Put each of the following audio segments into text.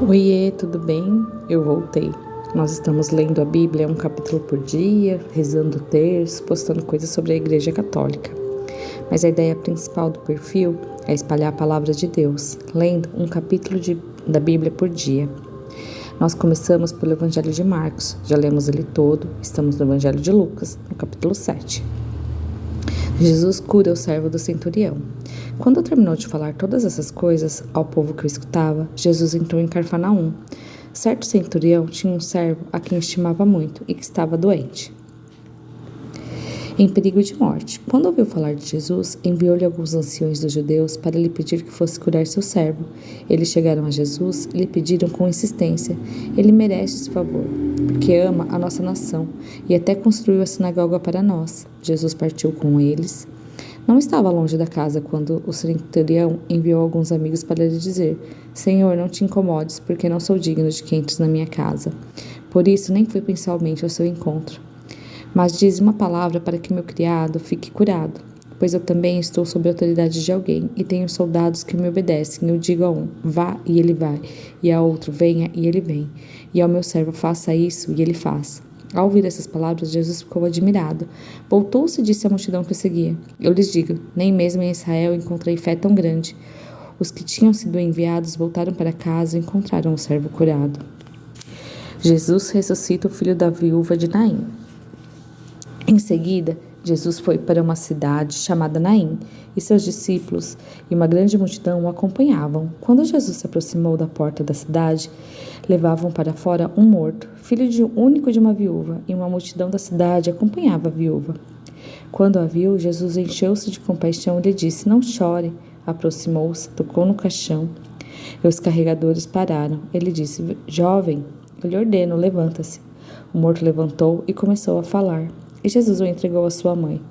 Oiê, tudo bem? Eu voltei. Nós estamos lendo a Bíblia um capítulo por dia, rezando o terço, postando coisas sobre a Igreja Católica. Mas a ideia principal do perfil é espalhar a palavra de Deus, lendo um capítulo da Bíblia por dia. Nós começamos pelo Evangelho de Marcos, já lemos ele todo, estamos no Evangelho de Lucas, no capítulo 7. Jesus cura o servo do centurião. Quando terminou de falar todas essas coisas ao povo que o escutava, Jesus entrou em Cafarnaum. Certo centurião tinha um servo a quem estimava muito e que estava doente, em perigo de morte. Quando ouviu falar de Jesus, enviou-lhe alguns anciões dos judeus para lhe pedir que fosse curar seu servo. Eles chegaram a Jesus e lhe pediram com insistência: ele merece esse favor, porque ama a nossa nação e até construiu a sinagoga para nós. Jesus partiu com eles. Não estava longe da casa quando o centurião enviou alguns amigos para lhe dizer: Senhor, não te incomodes, porque não sou digno de que entres na minha casa. Por isso nem fui pessoalmente ao seu encontro. Mas diz uma palavra para que meu criado fique curado, pois eu também estou sob a autoridade de alguém e tenho soldados que me obedecem. Eu digo a um: vá, e ele vai, e a outro: venha, e ele vem, e ao meu servo: faça isso, e ele faz. Ao ouvir essas palavras, Jesus ficou admirado. Voltou-se e disse à multidão que o seguia: eu lhes digo, nem mesmo em Israel encontrei fé tão grande. Os que tinham sido enviados voltaram para casa e encontraram o servo curado. Jesus ressuscita o filho da viúva de Naim. Em seguida, Jesus foi para uma cidade chamada Naim, e seus discípulos e uma grande multidão o acompanhavam. Quando Jesus se aproximou da porta da cidade, levavam para fora um morto, filho único de uma viúva, e uma multidão da cidade acompanhava a viúva. Quando a viu, Jesus encheu-se de compaixão e lhe disse: não chore. Aproximou-se, tocou no caixão, e os carregadores pararam. Ele disse: jovem, eu lhe ordeno, levanta-se. O morto levantou e começou a falar. E Jesus o entregou à sua mãe.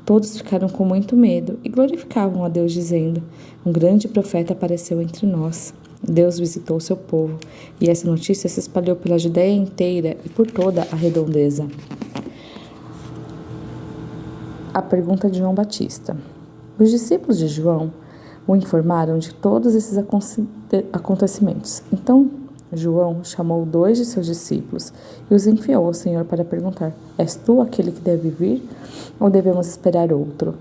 Todos ficaram com muito medo e glorificavam a Deus, dizendo: um grande profeta apareceu entre nós. Deus visitou seu povo, e essa notícia se espalhou pela Judéia inteira e por toda a redondeza. A pergunta de João Batista. Os discípulos de João o informaram de todos esses acontecimentos. Então João chamou 2 de seus discípulos e os enviou ao Senhor para perguntar: és tu aquele que deve vir, ou devemos esperar outro?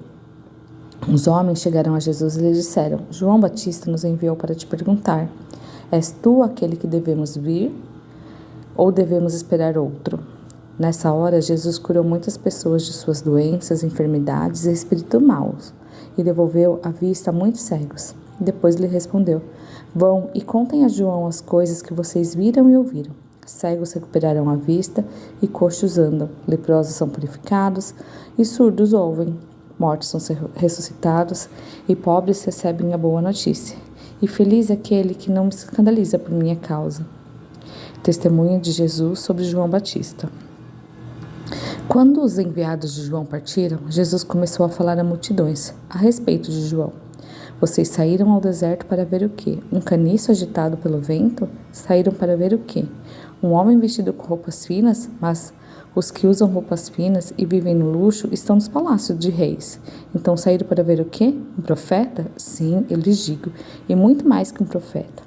Os homens chegaram a Jesus e lhe disseram: João Batista nos enviou para te perguntar: és tu aquele que devemos vir, ou devemos esperar outro? Nessa hora, Jesus curou muitas pessoas de suas doenças, enfermidades e espíritos maus, e devolveu a vista a muitos cegos. Depois lhe respondeu: vão e contem a João as coisas que vocês viram e ouviram. Cegos recuperarão a vista e coxos andam, leprosos são purificados e surdos ouvem. Mortos são ressuscitados e pobres recebem a boa notícia. E feliz é aquele que não se escandaliza por minha causa. Testemunho de Jesus sobre João Batista. Quando os enviados de João partiram, Jesus começou a falar a multidões a respeito de João. Vocês saíram ao deserto para ver o quê? Um caniço agitado pelo vento? Saíram para ver o quê? Um homem vestido com roupas finas? Mas os que usam roupas finas e vivem no luxo estão nos palácios de reis. Então saíram para ver o quê? Um profeta? Sim, eu lhes digo, e muito mais que um profeta.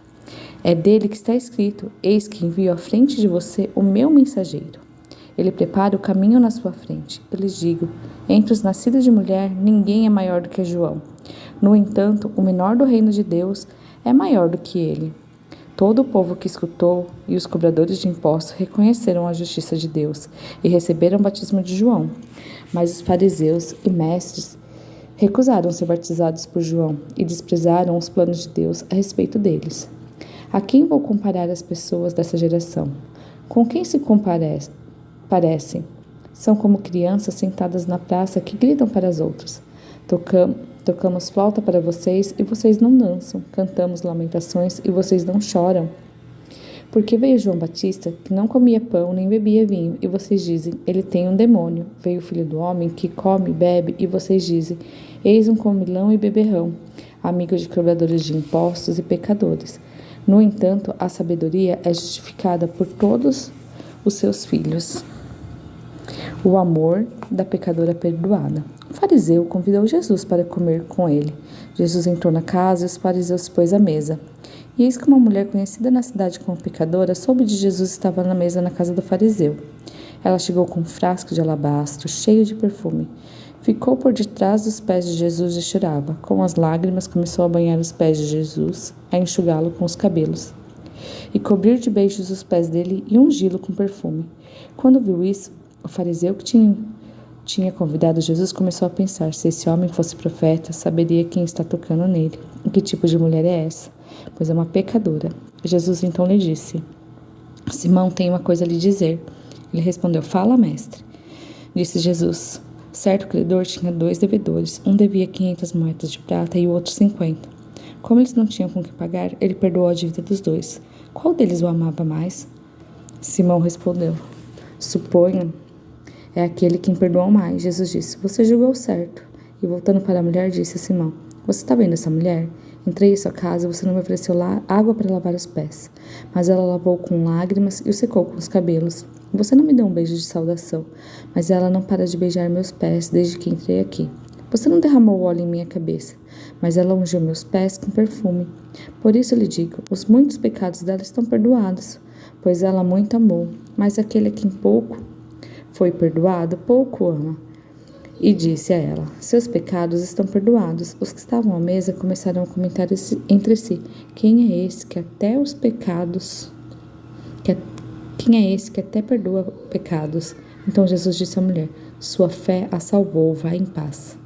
É dele que está escrito: eis que envio à frente de você o meu mensageiro. Ele prepara o caminho na sua frente. Eu lhes digo, entre os nascidos de mulher, ninguém é maior do que João. No entanto, o menor do reino de Deus é maior do que ele. Todo o povo que escutou e os cobradores de impostos reconheceram a justiça de Deus e receberam o batismo de João. Mas os fariseus e mestres recusaram ser batizados por João e desprezaram os planos de Deus a respeito deles. A quem vou comparar as pessoas dessa geração? Com quem se parecem? São como crianças sentadas na praça que gritam para as outras: Tocamos flauta para vocês e vocês não dançam. Cantamos lamentações e vocês não choram. Porque veio João Batista, que não comia pão nem bebia vinho, e vocês dizem: ele tem um demônio. Veio o Filho do Homem, que come e bebe, e vocês dizem: eis um comilão e beberrão, amigo de cobradores de impostos e pecadores. No entanto, a sabedoria é justificada por todos os seus filhos. O amor da pecadora perdoada. Um fariseu convidou Jesus para comer com ele. Jesus entrou na casa e os fariseus se pôs à mesa. E eis que uma mulher conhecida na cidade como pecadora soube de Jesus estava na mesa na casa do fariseu. Ela chegou com um frasco de alabastro cheio de perfume. Ficou por detrás dos pés de Jesus e chorava. Com as lágrimas começou a banhar os pés de Jesus, a enxugá-lo com os cabelos, e cobrir de beijos os pés dele e ungí-lo com perfume. Quando viu isso, o fariseu que tinha convidado Jesus começou a pensar: se esse homem fosse profeta, saberia quem está tocando nele e que tipo de mulher é essa, pois é uma pecadora. Jesus então lhe disse: Simão, tem uma coisa a lhe dizer. Ele respondeu: Fala, mestre. Disse Jesus: Certo credor tinha 2 devedores. Um devia 500 moedas de prata e o outro 50. Como eles não tinham com que pagar, ele perdoou a dívida dos 2. Qual deles o amava mais? Simão respondeu: Suponho é aquele quem perdoou mais. Jesus disse: Você julgou certo. E voltando para a mulher, disse a Simão: Você está vendo essa mulher? Entrei em sua casa e você não me ofereceu lá água para lavar os pés. Mas ela lavou com lágrimas e o secou com os cabelos. Você não me deu um beijo de saudação, mas ela não para de beijar meus pés desde que entrei aqui. Você não derramou óleo em minha cabeça, mas ela ungiu meus pés com perfume. Por isso eu lhe digo, os muitos pecados dela estão perdoados, pois ela muito amou. Mas aquele a quem pouco foi perdoado, pouco ama. E disse a ela: Seus pecados estão perdoados. Os que estavam à mesa começaram a comentar entre si: Quem é esse que até os pecados... Quem é esse que até perdoa pecados? Então Jesus disse à mulher: Sua fé a salvou, vá em paz.